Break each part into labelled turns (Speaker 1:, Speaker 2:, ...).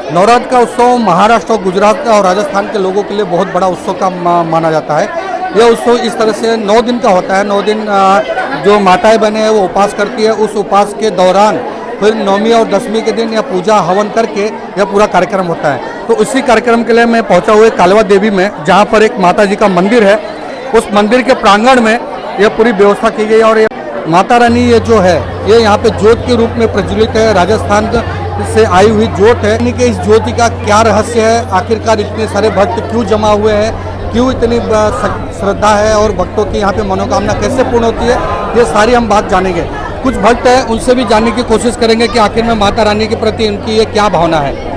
Speaker 1: नवरात्र का उत्सव महाराष्ट्र और गुजरात और राजस्थान के लोगों के लिए बहुत बड़ा उत्सव का माना जाता है। यह उत्सव इस तरह से 9 दिन का होता है। 9 दिन जो माताएं बहनें हैं वो उपवास करती है। उस उपवास के दौरान फिर 9वीं और 10वीं के दिन यह पूजा हवन करके यह पूरा कार्यक्रम होता है। तो उसी कार्यक्रम के लिए मैं पहुंचा हुआ कालवा देवी में, जहां पर एक माता जी का मंदिर है। उस मंदिर के प्रांगण में यह पूरी व्यवस्था की गई है और माता रानी ये जो है ये यहाँ पे ज्योत के रूप में प्रज्वलित है। राजस्थान से आई हुई ज्योत है। यानी कि इस ज्योति का क्या रहस्य है, आखिरकार इतने सारे भक्त क्यों जमा हुए हैं, क्यों इतनी श्रद्धा है और भक्तों की यहाँ पे मनोकामना कैसे पूर्ण होती है, ये सारी हम बात जानेंगे। कुछ भक्त हैं उनसे भी जानने की कोशिश करेंगे कि आखिर में माता रानी के प्रति उनकी ये क्या भावना है।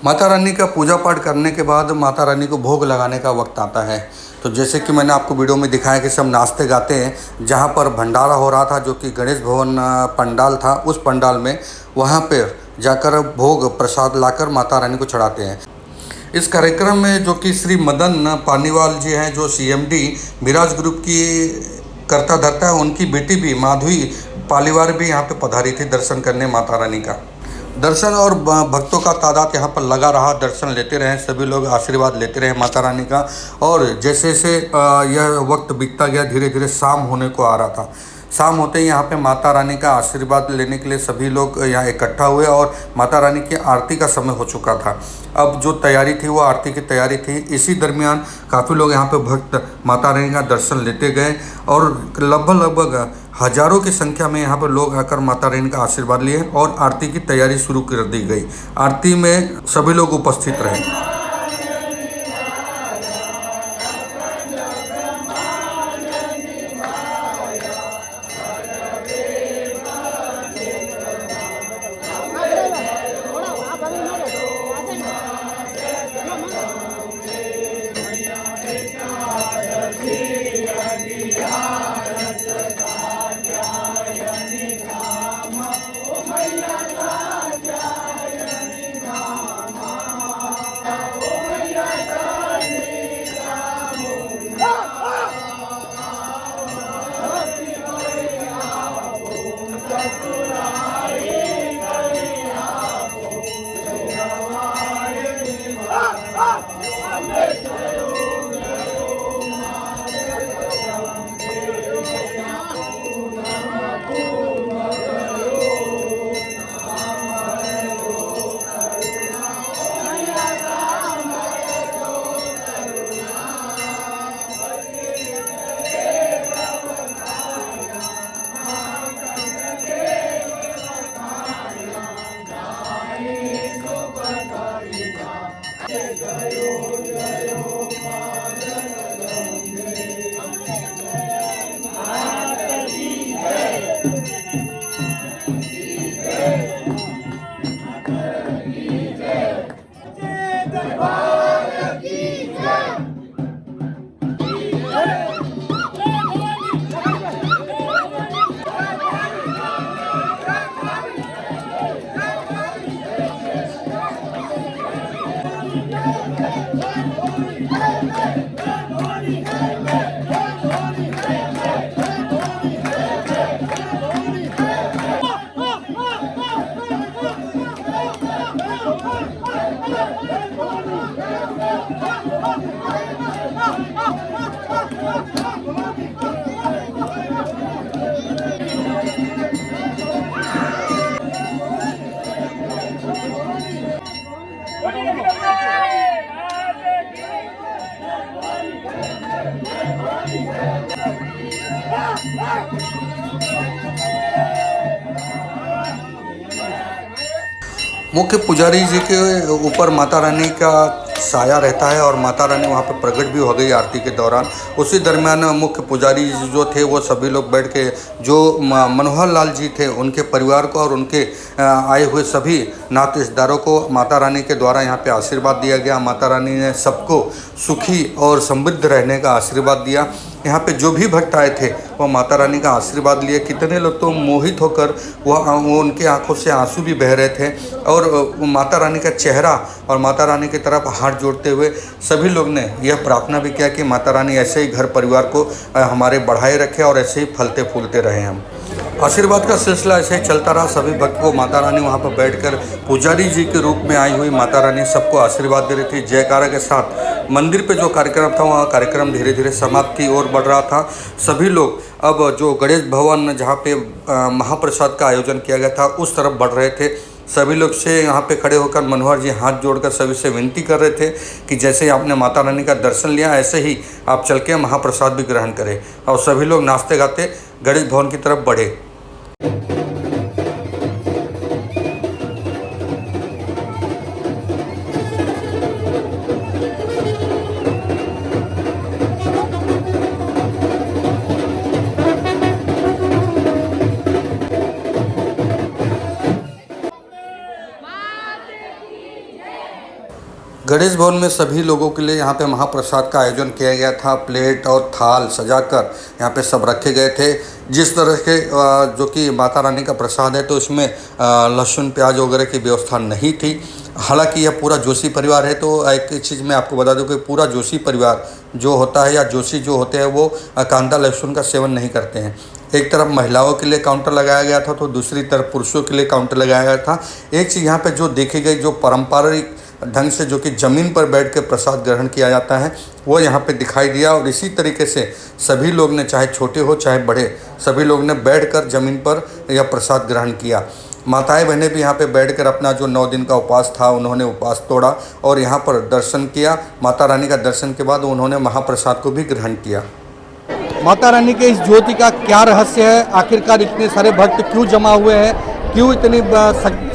Speaker 1: माता रानी का पूजा पाठ करने के बाद माता रानी को भोग लगाने का वक्त आता है। तो जैसे कि मैंने आपको वीडियो में दिखाया कि सब नाचते गाते हैं। जहाँ पर भंडारा हो रहा था, जो कि गणेश भवन पंडाल था, उस पंडाल में वहाँ पर जाकर भोग प्रसाद लाकर माता रानी को चढ़ाते हैं। इस कार्यक्रम में जो कि श्री मदन पानीवाल जी हैं, जो CMD मिराज ग्रुप की करता धरता है, उनकी बेटी भी माधवी पालीवाल भी यहाँ पे पधारी थी दर्शन करने माता रानी का। दर्शन और भक्तों का तादाद यहाँ पर लगा रहा, दर्शन लेते रहे सभी लोग, आशीर्वाद लेते रहे माता रानी का। और जैसे जैसे यह वक्त बीतता गया, धीरे धीरे शाम होने को आ रहा था। शाम होते ही यहाँ पे माता रानी का आशीर्वाद लेने के लिए सभी लोग यहाँ इकट्ठा हुए और माता रानी की आरती का समय हो चुका था। अब जो तैयारी थी वो आरती की तैयारी थी। इसी दरमियान काफ़ी लोग यहाँ पे भक्त माता रानी का दर्शन लेते गए और लगभग हजारों की संख्या में यहाँ पर लोग आकर माता रानी का आशीर्वाद लिए और आरती की तैयारी शुरू कर दी गई। आरती में सभी लोग उपस्थित रहे। मुख्य पुजारी जी के ऊपर माता रानी का साया रहता है और माता रानी वहाँ पर प्रकट भी हो गई आरती के दौरान। उसी दरमियान मुख्य पुजारी जो थे वो सभी लोग बैठ के जो मनोहर लाल जी थे उनके परिवार को और उनके आए हुए सभी नाते रिश्तेदारों को माता रानी के द्वारा यहाँ पे आशीर्वाद दिया गया। माता रानी ने सबको सुखी और समृद्ध रहने का आशीर्वाद दिया। यहाँ पे जो भी भक्त आए थे वो माता रानी का आशीर्वाद लिए। कितने लोग तो मोहित होकर वो उनके आंखों से आंसू भी बह रहे थे और माता रानी का चेहरा और माता रानी की तरफ हाथ जोड़ते हुए सभी लोग ने यह प्रार्थना भी किया कि माता रानी ऐसे ही घर परिवार को हमारे बढ़ाए रखे और ऐसे ही फलते फूलते रहे। हम आशीर्वाद का सिलसिला ऐसे ही चलता रहा। सभी भक्त को माता रानी वहाँ पर बैठकर पुजारी जी के रूप में आई हुई माता रानी सबको आशीर्वाद दे रही थी। जयकारा के साथ मंदिर पे जो कार्यक्रम था वहाँ कार्यक्रम धीरे धीरे समाप्ति की ओर बढ़ रहा था। सभी लोग अब जो गणेश भवन जहाँ पे महाप्रसाद का आयोजन किया गया था उस तरफ बढ़ रहे थे। सभी लोग से यहाँ पे खड़े होकर मनोहर जी हाथ जोड़कर सभी से विनती कर रहे थे कि जैसे ही आपने माता रानी का दर्शन लिया ऐसे ही आप चल के महाप्रसाद भी ग्रहण करें। और सभी लोग नाचते गाते गणेश भवन की तरफ बढ़े। गणेश भवन में सभी लोगों के लिए यहाँ पे महाप्रसाद का आयोजन किया गया था। प्लेट और थाल सजाकर यहाँ पे सब रखे गए थे। जिस तरह के जो कि माता रानी का प्रसाद है तो इसमें लहसुन प्याज वगैरह की व्यवस्था नहीं थी। हालांकि यह पूरा जोशी परिवार है तो एक चीज़ मैं आपको बता दूं कि पूरा जोशी परिवार जो होता है या जोशी जो होते हैं वो कांदा लहसुन का सेवन नहीं करते हैं। एक तरफ महिलाओं के लिए काउंटर लगाया गया था तो दूसरी तरफ पुरुषों के लिए काउंटर लगाया गया था। एक चीज़ यहाँ पे जो देखी गई, जो पारंपरिक ढंग से जो कि ज़मीन पर बैठ के प्रसाद ग्रहण किया जाता है वो यहाँ पे दिखाई दिया। और इसी तरीके से सभी लोग ने, चाहे छोटे हो चाहे बड़े, सभी लोग ने बैठकर ज़मीन पर यह प्रसाद ग्रहण किया। माताएं बहनें भी यहाँ पे बैठकर अपना जो 9 दिन का उपवास था उन्होंने उपवास तोड़ा और यहाँ पर दर्शन किया। माता रानी का दर्शन के बाद उन्होंने महाप्रसाद को भी ग्रहण किया। माता रानी के इस ज्योति का क्या रहस्य है, आखिरकार इतने सारे भक्त क्यों जमा हुए हैं, क्यों इतनी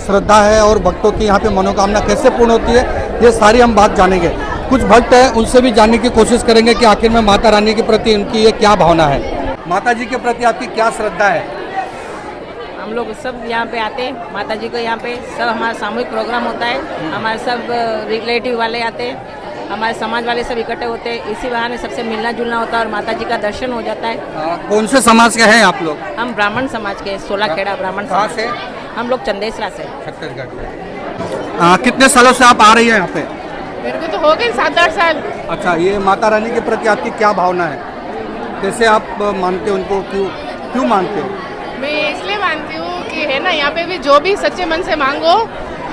Speaker 1: श्रद्धा है और भक्तों की यहाँ पे मनोकामना कैसे पूर्ण होती है, ये सारी हम बात जानेंगे। कुछ भक्त हैं उनसे भी जानने की कोशिश करेंगे कि आखिर में माता रानी के प्रति उनकी ये क्या भावना है। माता जी के प्रति आपकी क्या श्रद्धा है?
Speaker 2: हम लोग सब यहाँ पे आते हैं, माता जी को यहाँ पे सब हमारा सामूहिक प्रोग्राम होता है, हमारे सब रिलेटिव वाले आते हैं, हमारे समाज वाले सब इकट्ठे होते हैं, इसी बहाने सबसे मिलना जुलना होता है और माता जी का दर्शन हो जाता है।
Speaker 1: कौन से समाज के हैं आप लोग?
Speaker 2: हम ब्राह्मण समाज के, 16 खेड़ा ब्राह्मण समाज से। हम लोग चंदेसरा से,
Speaker 1: छत्तीसगढ़ से। कितने सालों से आप आ रही हैं यहाँ पे?
Speaker 3: मेरे को तो हो गए 7-8 साल।
Speaker 1: अच्छा, ये माता रानी के प्रति आपकी क्या भावना है, कैसे आप मानते हो उनको, क्यों मानते हो?
Speaker 3: मैं इसलिए मानती हूँ कि है ना, यहाँ पे भी जो भी सच्चे मन से मांगो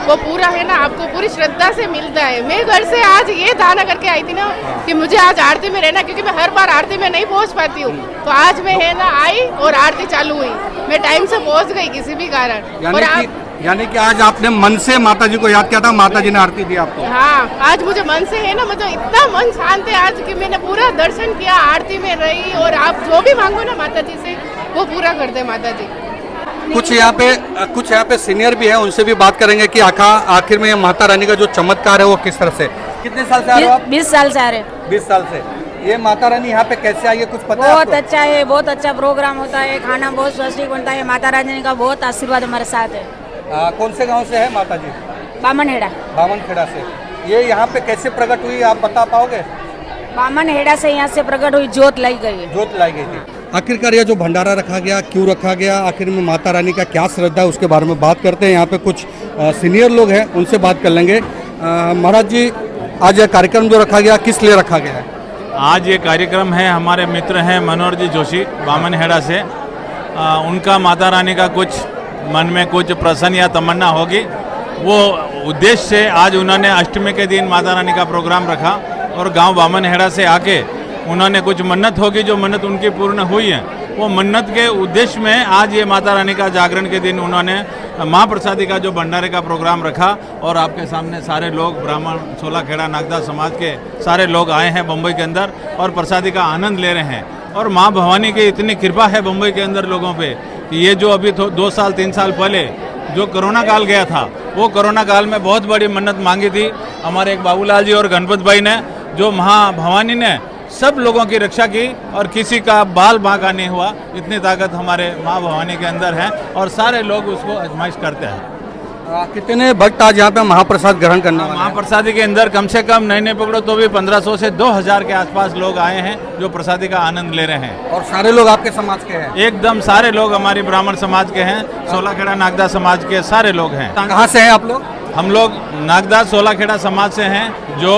Speaker 3: वो पूरा है ना, आपको पूरी श्रद्धा से मिलता है। मैं घर से आज ये दाना करके आई थी ना कि मुझे आज आरती में रहना, क्योंकि मैं हर बार आरती में नहीं पहुँच पाती हूँ, तो आज मैं है ना आई और आरती चालू हुई, मैं टाइम से पहुँच गई किसी भी कारण।
Speaker 1: यानी कि आज आपने मन से माता जी को याद किया था, माता जी ने आरती दी आपको?
Speaker 3: हाँ, आज मुझे मन से है ना, मतलब इतना मन शांत है आज कि मैंने पूरा दर्शन किया, आरती में रही, और आप जो भी मांगो ना माता जी से वो पूरा कर दे माता जी।
Speaker 1: कुछ यहाँ पे सीनियर भी हैं, उनसे भी बात करेंगे कि आखिर में माता रानी का जो चमत्कार है वो किस तरह से। कितने साल से आ रहे हो आप?
Speaker 2: 20 साल से आ रहे।
Speaker 1: 20 साल से। ये माता रानी यहाँ पे कैसे आई है, कुछ पता है?
Speaker 2: बहुत अच्छा है, बहुत अच्छा प्रोग्राम होता है, खाना बहुत स्वादिष्ट बनता है, माता रानी का बहुत आशीर्वाद हमारे साथ है।
Speaker 1: कौन से गांव से है माता जी?
Speaker 2: बामनहेड़ा।
Speaker 1: बामनखेड़ा से। ये यहाँ पे कैसे प्रकट हुई, आप बता पाओगे?
Speaker 2: बामनहेड़ा से यहाँ से प्रकट हुई, जोत लाई गई है।
Speaker 1: जोत लाई गई थी। आखिरकार यह जो भंडारा रखा गया, क्यों रखा गया, आखिर में माता रानी का क्या श्रद्धा है, उसके बारे में बात करते हैं। यहाँ पे कुछ सीनियर लोग हैं, उनसे बात कर लेंगे। महाराज जी, आज यह कार्यक्रम जो रखा गया किस लिए रखा गया है?
Speaker 4: आज ये कार्यक्रम है, हमारे मित्र हैं मनोहर जी जोशी बामनहेड़ा से, उनका माता रानी का कुछ मन में कुछ प्रसन्न या तमन्ना होगी, वो उद्देश्य से आज उन्होंने अष्टमी के दिन माता रानी का प्रोग्राम रखा और गांव बामनहेड़ा से आके उन्होंने कुछ मन्नत होगी, जो मन्नत उनकी पूर्ण हुई है, वो मन्नत के उद्देश्य में आज ये माता रानी का जागरण के दिन उन्होंने महाप्रसादी का जो भंडारे का प्रोग्राम रखा। और आपके सामने सारे लोग ब्राह्मण 16 खेड़ा नागदा समाज के सारे लोग आए हैं बम्बई के अंदर और प्रसादी का आनंद ले रहे हैं। और माँ भवानी की इतनी कृपा है बम्बई के अंदर लोगों पे कि ये जो अभी 2 साल 3 साल पहले जो कोरोना काल गया था, वो कोरोना काल में बहुत बड़ी मन्नत मांगी थी हमारे एक बाबूलाल जी और गणपत भाई ने, जो माँ भवानी ने सब लोगों की रक्षा की और किसी का बाल बांका नहीं हुआ। इतनी ताकत हमारे माँ भवानी के अंदर है और सारे लोग उसको आजमाइश करते हैं।
Speaker 1: कितने भक्त आज यहाँ पे महाप्रसाद ग्रहण करने वाले हैं?
Speaker 4: महाप्रसादी के अंदर कम से कम नहीं पकड़ो तो भी 1500 से 2000 के आसपास लोग आए हैं जो प्रसादी का आनंद ले रहे हैं।
Speaker 1: और सारे लोग आपके समाज के हैं?
Speaker 4: एकदम सारे लोग हमारी ब्राह्मण समाज के हैं, 16 खेड़ा नागदा समाज के सारे लोग हैं।
Speaker 1: कहाँ से हैं आप लोग?
Speaker 4: हम लोग नागदा 16 खेड़ा समाज से हैं, जो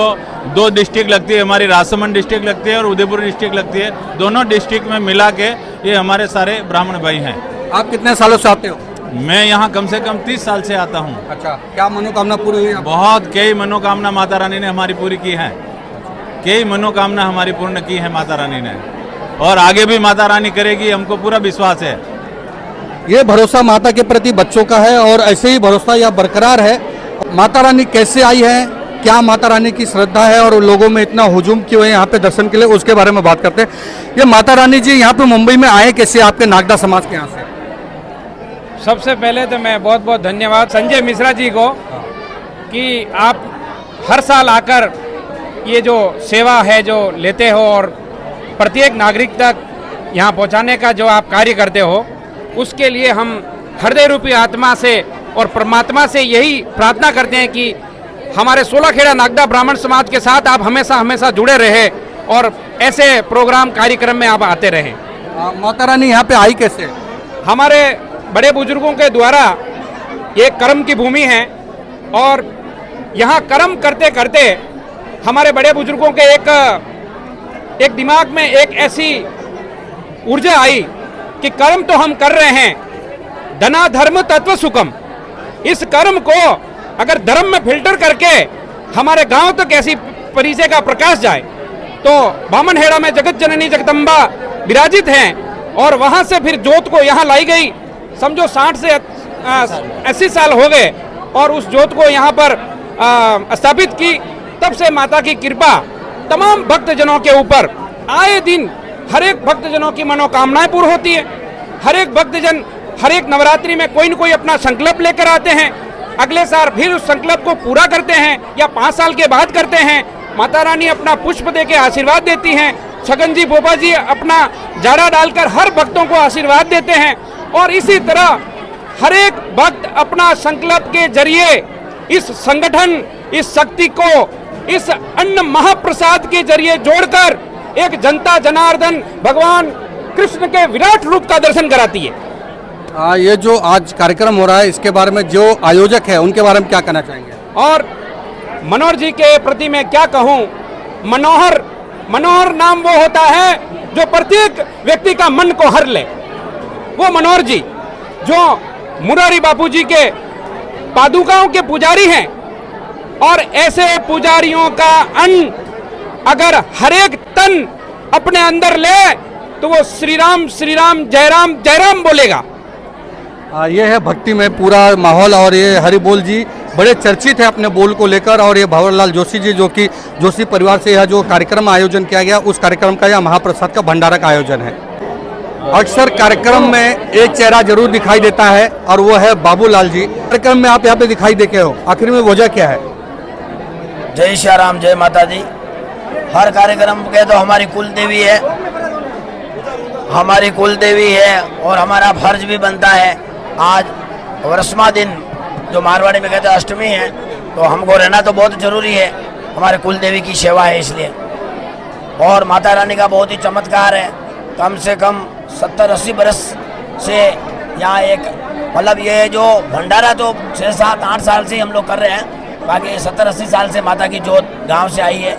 Speaker 4: 2 डिस्ट्रिक्ट लगती है, हमारी राजसमंद डिस्ट्रिक्ट लगती है और उदयपुर डिस्ट्रिक्ट लगती है। दोनों डिस्ट्रिक्ट में मिला के ये हमारे सारे ब्राह्मण भाई हैं।
Speaker 1: आप कितने सालों से आते हो?
Speaker 4: मैं यहाँ कम से कम 30 साल से आता हूँ।
Speaker 1: अच्छा, क्या मनोकामना पूरी हुई?
Speaker 4: बहुत कई मनोकामना माता रानी ने हमारी पूरी की है, कई मनोकामना हमारी पूर्ण की है माता रानी ने, और आगे भी माता रानी करेगी, हमको पूरा विश्वास है।
Speaker 1: ये भरोसा माता के प्रति बच्चों का है और ऐसे ही भरोसा यह बरकरार है। माता रानी कैसे आई है, क्या माता रानी की श्रद्धा है और लोगों में इतना हुजूम क्यों है यहाँ पे दर्शन के लिए, उसके बारे में बात करते हैं। ये माता रानी जी यहाँ पे मुंबई में आए कैसे, आपके नागदा समाज के यहाँ से?
Speaker 5: सबसे पहले तो मैं बहुत बहुत धन्यवाद संजय मिश्रा जी को कि आप हर साल आकर ये जो सेवा है जो लेते हो और प्रत्येक नागरिक तक यहाँ पहुँचाने का जो आप कार्य करते हो, उसके लिए हम हृदय रूपी आत्मा से और परमात्मा से यही प्रार्थना करते हैं कि हमारे 16 खेड़ा नागदा ब्राह्मण समाज के साथ आप हमेशा हमेशा जुड़े रहे और ऐसे प्रोग्राम कार्यक्रम में आप आते रहें।
Speaker 1: माता रानी यहाँ पे आई कैसे?
Speaker 5: हमारे बड़े बुजुर्गों के द्वारा ये कर्म की भूमि है और यहाँ कर्म करते करते हमारे बड़े बुजुर्गों के एक दिमाग में एक ऐसी ऊर्जा आई कि कर्म तो हम कर रहे हैं, धना धर्म तत्व सुखम, इस कर्म को अगर धर्म में फिल्टर करके हमारे गांव तक ऐसी परिचय का प्रकाश जाए, तो बामनहेड़ा में जगत जननी जगदम्बा विराजित हैं और वहां से फिर जोत को यहाँ लाई गई। समझो 60 से 80 साल हो गए और उस जोत को यहाँ पर स्थापित की। तब से माता की कृपा तमाम भक्तजनों के ऊपर आए दिन हर एक भक्तजनों की मनोकामनाएं पूर्ण होती है। हर एक भक्तजन हर एक नवरात्रि में कोई न कोई अपना संकल्प लेकर आते हैं, अगले साल फिर उस संकल्प को पूरा करते हैं या 5 साल के बाद करते हैं। माता रानी अपना पुष्प देके आशीर्वाद देती हैं। छगन जी बोबा जी अपना जाड़ा डालकर हर भक्तों को आशीर्वाद देते हैं और इसी तरह हर एक भक्त अपना संकल्प के जरिए इस संगठन, इस शक्ति को इस अन्न महाप्रसाद के जरिए जोड़कर एक जनता जनार्दन भगवान कृष्ण के विराट रूप का दर्शन कराती है।
Speaker 1: ये जो आज कार्यक्रम हो रहा है, इसके बारे में जो आयोजक है उनके बारे में क्या कहना चाहेंगे?
Speaker 5: और मनोहर जी के प्रति मैं क्या कहूं, मनोहर मनोहर नाम वो होता है जो प्रत्येक व्यक्ति का मन को हर ले। वो मनोहर जी जो मुरारी बापू जी के पादुकाओं के पुजारी हैं और ऐसे पुजारियों का अन्न अगर हर एक तन अपने अंदर ले तो वो श्री राम जय राम बोलेगा।
Speaker 1: ये है भक्ति में पूरा माहौल और ये हरिबोल जी बड़े चर्चित है अपने बोल को लेकर। और ये भंवरलाल जोशी जी जो कि जोशी परिवार से यह जो कार्यक्रम आयोजन किया गया, उस कार्यक्रम का यह महाप्रसाद का भंडारा का आयोजन है। अक्सर कार्यक्रम में एक चेहरा जरूर दिखाई देता है और वो है बाबूलाल जी। कार्यक्रम में आप यहाँ पे दिखाई देते हो, आखिर में वजह क्या है?
Speaker 6: जय श्री राम, जय माता दी। हर कार्यक्रम के तो हमारी कुल देवी है, हमारी कुल देवी है और हमारा फर्ज भी बनता है। आज वर्षमा दिन जो मारवाड़ी में कहते हैं अष्टमी है, तो हमको रहना तो बहुत जरूरी है, हमारे कुल देवी की सेवा है इसलिए। और माता रानी का बहुत ही चमत्कार है। कम से कम 70-80 बरस से यहाँ एक मतलब ये जो भंडारा तो 6-7-8 साल से हम लोग कर रहे हैं, बाकी 70-80 साल से माता की जोत गांव से आई है।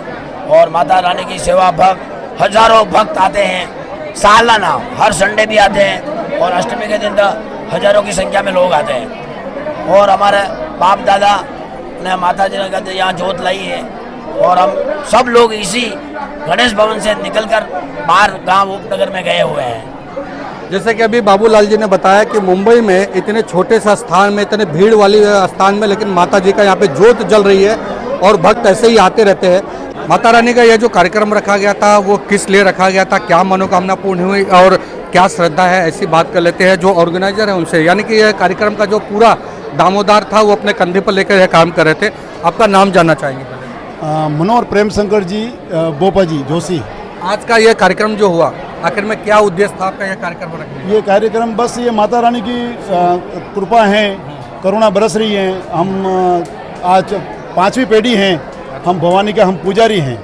Speaker 6: और माता रानी की सेवा भक्त हजारों भक्त आते हैं, सालाना हर संडे भी आते हैं और अष्टमी के दिन तो हजारों की संख्या में लोग आते हैं। और हमारे बाप दादा ने माता जी ने यहाँ जोत लाई है और हम सब लोग इसी गणेश भवन से निकलकर बाहर गांव उपनगर में गए हुए हैं।
Speaker 1: जैसे कि अभी बाबूलाल जी ने बताया कि मुंबई में इतने छोटे से स्थान में, इतने भीड़ वाली स्थान में, लेकिन माता जी का यहाँ पे जोत जल रही है और भक्त ऐसे ही आते रहते हैं। माता रानी का यह जो कार्यक्रम रखा गया था वो किस लिए रखा गया था, क्या मनोकामना पूर्ण हुई और क्या श्रद्धा है, ऐसी बात कर लेते हैं जो ऑर्गेनाइजर है उनसे। यानी कि यह कार्यक्रम का जो पूरा दामोदार था वो अपने कंधे पर लेकर यह काम कर रहे थे। आपका नाम जानना चाहेंगे?
Speaker 7: मनोहर प्रेम शंकर जी बोपा जी जोशी।
Speaker 1: आज का यह कार्यक्रम जो हुआ, आखिर में क्या उद्देश्य था आपका यह कार्यक्रम रखने?
Speaker 7: ये कार्यक्रम बस ये माता रानी की कृपा है, करुणा बरस रही है। हम आज 5वीं पीढ़ी हैं, हम भवानी के हम पुजारी हैं,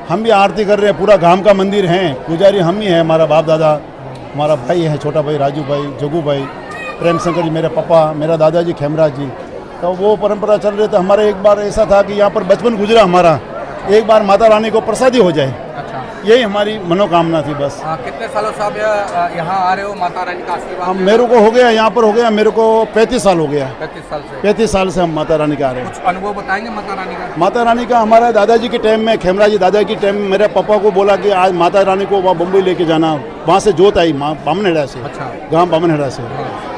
Speaker 7: हम भी आरती कर रहे हैं। पूरा गांव का मंदिर है, पुजारी हम ही हैं। हमारा बाप दादा, हमारा भाई है, छोटा भाई राजू भाई, जगू भाई, प्रेम शंकर जी मेरे पापा, मेरा दादाजी खेमराज जी, तो वो परंपरा चल रही। तो हमारा एक बार ऐसा था कि यहाँ पर बचपन गुजरा हमारा, एक बार माता रानी को प्रसादी हो जाए, यही हमारी मनोकामना थी बस।
Speaker 1: कितने सालों से आप यहाँ आ रहे हो माता रानी का आशीर्वाद?
Speaker 7: मेरे को हो गया, यहाँ पर हो गया मेरे को 35 साल हो गया।
Speaker 1: 35 साल से
Speaker 7: हम माता रानी का आ रहे हैं।
Speaker 1: कुछ अनुभव बताएंगे माता रानी का?
Speaker 7: माता रानी का हमारा दादाजी के टाइम में, खेमराज जी दादा के टाइम में मेरे पापा को बोला कि आज माता रानी को वहाँ बम्बई लेके जाना। वहाँ से जोत आई बामनहेड़ा से, गाँव बामनहेड़ा से।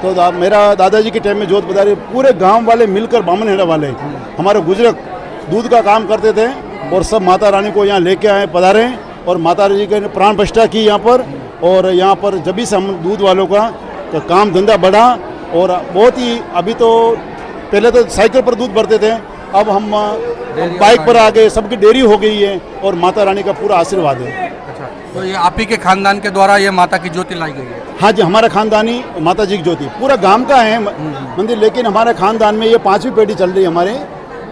Speaker 7: तो मेरा दादाजी के टाइम में जोत बता रही, पूरे गाँव वाले मिलकर, बामनहेड़ा वाले हमारे गुजरक दूध का काम करते थे और सब माता रानी को यहाँ लेके आए, पधारे और माता जी के प्राण प्रतिष्ठा की यहाँ पर। और यहाँ पर जब से हम दूध वालों का तो काम धंधा बढ़ा और बहुत ही, अभी तो पहले तो साइकिल पर दूध भरते थे, अब हम बाइक पर आ गए, सबकी डेयरी हो गई है और माता रानी का पूरा आशीर्वाद है।
Speaker 1: अच्छा, तो ये आप ही के खानदान के द्वारा ये माता की ज्योति लाई गई है?
Speaker 7: हाँ जी, हमारा खानदानी माता जी की ज्योति, पूरा गांव का है मंदिर, लेकिन हमारे खानदान में ये 5वीं पीढ़ी चल रही है हमारे,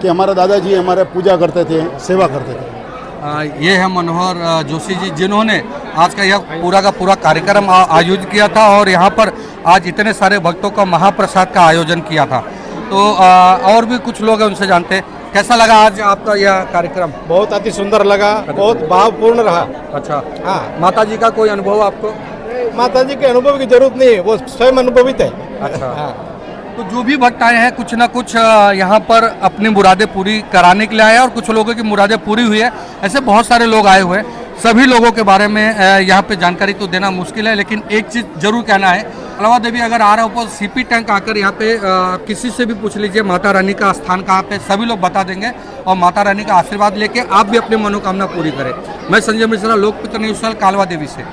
Speaker 7: कि हमारा दादाजी हमारे पूजा करते थे, सेवा करते थे।
Speaker 1: ये है मनोहर जोशी जी, जिन्होंने आज का यह पूरा का पूरा कार्यक्रम आयोजित किया था और यहाँ पर आज इतने सारे भक्तों का महाप्रसाद का आयोजन किया था। तो और भी कुछ लोग हैं, उनसे जानते हैं कैसा लगा आज आपका यह कार्यक्रम?
Speaker 8: बहुत अति सुंदर लगा, बहुत भावपूर्ण रहा।
Speaker 1: अच्छा,
Speaker 8: हाँ।
Speaker 1: माता जी का कोई अनुभव आपको?
Speaker 8: माता जी के अनुभव की जरूरत नहीं है, वो स्वयं अनुभवित है।
Speaker 1: अच्छा। तो जो भी भक्त आए हैं कुछ ना कुछ यहाँ पर अपनी मुरादें पूरी कराने के लिए आए हैं और कुछ लोगों की मुरादें पूरी हुई है। ऐसे बहुत सारे लोग आए हुए हैं। सभी लोगों के बारे में यहाँ पे जानकारी तो देना मुश्किल है, लेकिन एक चीज़ जरूर कहना है, अलावा देवी अगर आ रहे हो ऊपर सीपी टैंक आकर यहाँ पे किसी से भी पूछ लीजिए माता रानी का स्थान कहाँ पे, सभी लोग बता देंगे और माता रानी का आशीर्वाद लेके आप भी अपनी मनोकामना पूरी करें। मैं संजय मिश्रा, लोकमित्र न्यूज़ चैनल, कालवा देवी से।